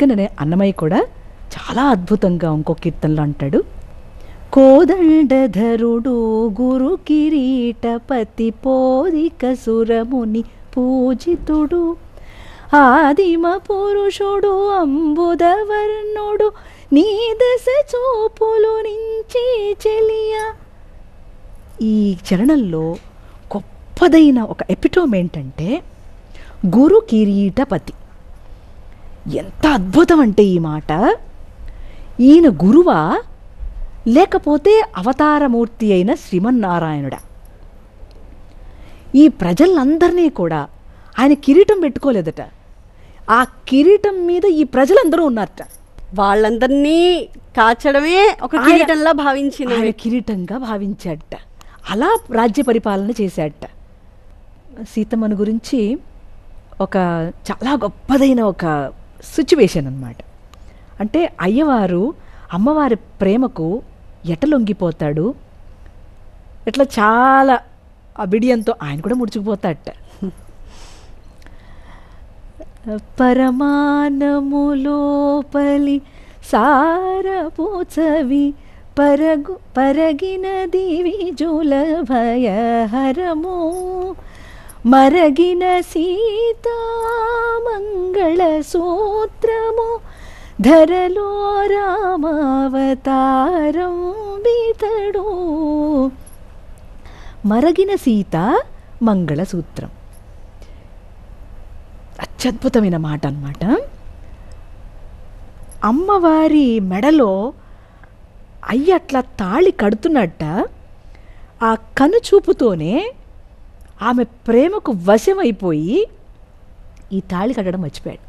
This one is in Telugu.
అందుకనే అన్నమయ్య కూడా చాలా అద్భుతంగా ఇంకో కీర్తనలో అంటాడు, కోదండధరుడు గురు కిరీటపతి పోదిక సురముని పూజితుడు ఆదిమ పురుషుడు అంబుదవర్ణుడు నీ దశ చూపులు నుంచి చెలియా. ఈ చరణంలో గొప్పదైన ఒక ఎపిటోమ్ ఏంటంటే గురు కిరీటపతి. ఎంత అద్భుతం అంటే ఈ మాట, ఈయన గురువా లేకపోతే అవతారమూర్తి అయిన శ్రీమన్నారాయణుడా? ఈ ప్రజలందరినీ కూడా ఆయన కిరీటం పెట్టుకోలేదట, ఆ కిరీటం మీద ఈ ప్రజలందరూ ఉన్నారట. వాళ్ళందరినీ కాచడమే ఒక కిరీటంలా భావించింది, ఆయన కిరీటంగా భావించాడట. అలా రాజ్య పరిపాలన చేశాడట. సీతమ్మను గురించి ఒక చాలా గొప్పదైన ఒక సిచ్యువేషన్ అన్నమాట. అంటే అయ్యవారు అమ్మవారి ప్రేమకు లొంగిపోతాడు, ఇట్లా చాలా బిడియంతో ఆయన కూడా ముడుచుకుపోతాడట. పరమానములోపలి సారపోచవి పరగిన దివిజుల భయహరము మరగిన సీతామంగళ సూత్రము ధరలో రామావతారం బీతడు. మరగిన సీత మంగళసూత్రం, అత్యద్భుతమైన మాట అన్నమాట. అమ్మవారి మెడలో అయ్య అట్లా తాళి కడుతున్నట్ట, ఆ కనుచూపుతోనే ఆమె ప్రేమకు వశమైపోయి ఈ తాళి కట్టడం మర్చిపోయాడు.